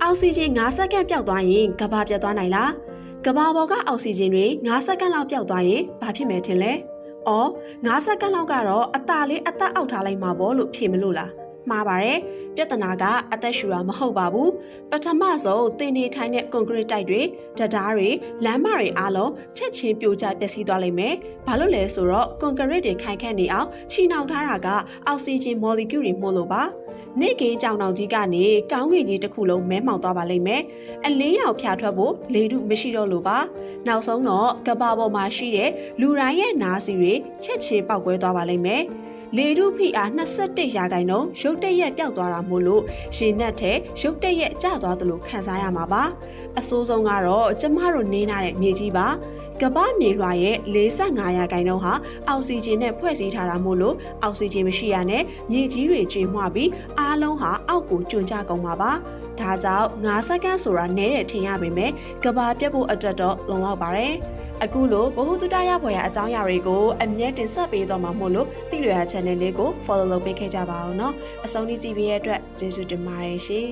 အောက်ဆီဂျင်9စက္ကန့်ပျောက်သွားရင်ကမ္ဘာပြတ်သွားနိုင်လားကမ္ဘာပေါ်ကအောက်ဆီဂျင်တွေ9စက္ကန့်လောက်ပျောက်သွားရင်ဘာဖြစ်မယ်ထင်လဲအော်9စက္ကန့်လောက်ကတော့အသာလေးအသက်အောက်ထားလိုက်မှာပေါ့လို့ဖြေမလို့လားမှားပါတယ်ပြဿနာကအသက်ရှူတာမဟုတ်ပါဘူးပထမဆုံးတင်နေထိုင်တဲ့ကွန်ကရစ်တိုက်တွေဓာတ်ဓာတ်တွေလမ်းမတွေအားလုံးချက်ချင်းပြိုကျပျက်စီးသွားလိမ့်မယ်ဘာလို့လဲဆိုတော့ကွန်ကရစ်တွေခိုင်ခန့်နေအောင်ချီနှောင်ထားတာကအောက်ဆီဂျင်မော်လီကျူတွေမို့လို့ပါနေကင်းကြောင်တောင်ကြီးကနေကောင်းကင်ကြီးတစ်ခုလုံးမဲမှောင်သွားပါလိမ့်မယ်အလင်းရောင်ဖြာထွက်ဖို့လေထုမရှိတော့လို့ပါနောက်ဆုံးတော့ကမ္ဘာပေါ်မှာရှိတဲ့လူတိုင်းရဲ့နားစီတွေချက်ချင်းပေါက်ကွဲသွားပါလိမ့်မယ်လေထုဖိအား21ရာခိုင်နှုန်းရုတ်တရက်ပျောက်သွားတာမို့လို့ရှင်နဲ့ထဲရုတ်တရက်ကျသွားသလိုခံစားရမှာပါအဆိုးဆုံးကတော့ကျမတို့နေနာတဲ့မြေကြီးပါကမ္ဘာမြေလွှာရဲ့45ရာခိုင်နှုန်းဟာအောက်ဆီဂျင်နဲ့ဖွဲ့စည်းထားတာမို့လို့အောက်ဆီဂျင်မရှိရနဲ့မြေကြီးတွေကျွေမွှပြီးအားလုံးဟာအောက်ကိုကျွံကျကုန်မှာပါဒါကြောင့်9စက္ကန့်ဆိုတာနည်းတယ်ထင်ရပေမဲ့ကမ္ဘာပြတ်ဖို့အတွက်တော့လုံလောက်ပါတယ်အခုလိုဘ ഹു တုတရဖွယ်ရာအကြောင်းအရာတွေကိုအမြဲတင်ဆက်ပေးတော့မှာမို့လို့သိလွယ်ရာ channel လေးကို follow လုပ်ပေးခဲ့ကြပါအောင်နော်အဆုံးထိကြည့်ပေးရတဲ့အတွက်ကျေးဇူးတင်ပါတယ်ရှင်